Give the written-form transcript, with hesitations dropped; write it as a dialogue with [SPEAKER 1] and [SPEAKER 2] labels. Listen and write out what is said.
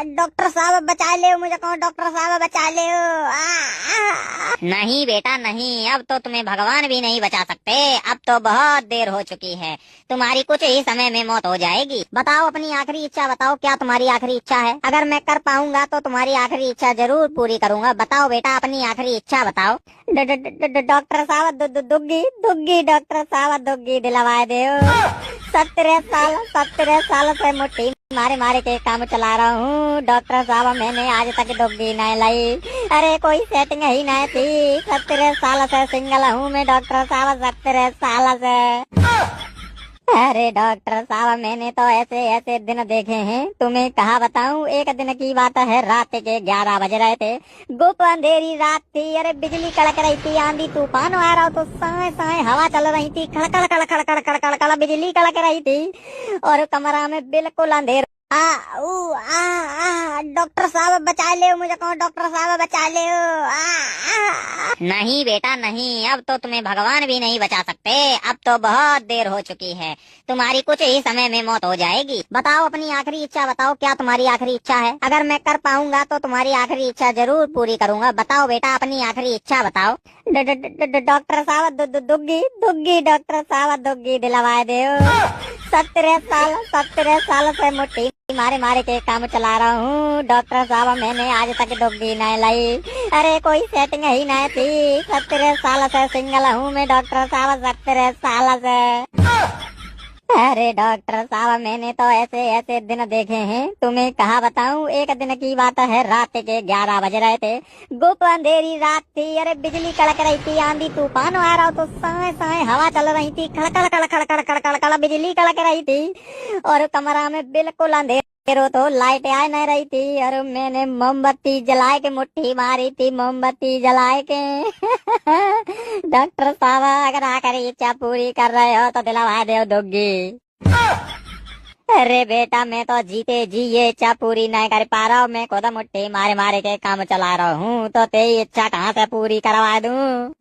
[SPEAKER 1] Doctor साहब बचा ले मुझे, कौन डॉक्टर साहब बचा ले।
[SPEAKER 2] नहीं बेटा नहीं, अब तो तुम्हें भगवान भी नहीं बचा सकते। अब तो बहुत देर हो चुकी है, तुम्हारी कुछ ही समय में मौत हो जाएगी। बताओ अपनी आखिरी इच्छा बताओ, क्या तुम्हारी आखिरी इच्छा है? अगर मैं कर पाऊंगा तो तुम्हारी आखिरी इच्छा जरूर पूरी करूंगा। बताओ बेटा अपनी आखिरी इच्छा बताओ।
[SPEAKER 1] डॉक्टर साहब दुग्गी दुग्गी, डॉक्टर साहब दुग्गी दिलवाए दे। 17 साल से मुट्ठी मारे मारे के काम चला रहा हूँ डॉक्टर साहब, मैंने आज तक डुग्गी नहीं लाई। अरे कोई सेटिंग ही नहीं थी। 17 साल से सिंगल हूँ मैं डॉक्टर साहब, 17 साल से। अरे डॉक्टर साहब मैंने तो ऐसे ऐसे दिन देखे हैं, तुम्हें कहा बताऊं। एक दिन की बात है, रात के 11 बज रहे थे, गुप अंधेरी रात थी। अरे बिजली कड़क रही थी, आंधी तूफान आ रहा, तो साए साए हवा चल रही थी, खड़कड़ खड़कड़ खड़कड़ खड़कड़ बिजली कड़क रही थी और कमरा में बिल्कुल अंधेरा। डॉक्टर साहब बचा ले मुझे, कौन डॉक्टर साहब बचा ले।
[SPEAKER 2] नहीं बेटा नहीं, अब तो तुम्हें भगवान भी नहीं बचा सकते। अब तो बहुत देर हो चुकी है, तुम्हारी कुछ ही समय में मौत हो जाएगी। बताओ अपनी आखिरी इच्छा बताओ, क्या तुम्हारी आखिरी इच्छा है? अगर मैं कर पाऊंगा तो तुम्हारी आखिरी इच्छा जरूर पूरी करूंगा। बताओ बेटा अपनी आखिरी इच्छा बताओ।
[SPEAKER 1] डॉक्टर साहब दुग्गी दुग्गी, डॉक्टर साहब दुग्गी दिलवाए दे। 17 साल से मुट्ठी मारे मारे के काम चला रहा हूँ डॉक्टर साहब, मैंने आज तक डुग्गी नहीं लाई। अरे कोई सेटिंग ही नहीं थी। 17 साल से सिंगल हूँ मैं डॉक्टर साहब, 17 साल से। अरे डॉक्टर साहब मैंने तो ऐसे ऐसे दिन देखे हैं, तुम्हें कहा बताऊं। एक दिन की बात है, रात के 11 बज रहे थे, गुप अंधेरी रात थी। अरे बिजली कड़क रही थी, आंधी तूफान आ रहा, तो साए साए हवा चल रही थी, खड़कड़ खड़कड़ खड़कड़ खड़कड़ बिजली कड़क रही थी और कमरा में बिल्कुल अंधेरा, तो लाइट आ नहीं रही थी। और मैंने मोमबत्ती जलाए के मुट्ठी मारी थी, मोमबत्ती जलाए के। डॉक्टर साहब अगर आखिरी इच्छा पूरी कर रहे हो तो दिलवा दो दुग्गी। अरे बेटा मैं तो जीते जी ये इच्छा पूरी नहीं कर पा रहा हूँ, मैं खुद मुट्ठी मारे मारे के काम चला रहा हूँ, तो तेरी इच्छा कहाँ से पूरी करवा दूँ।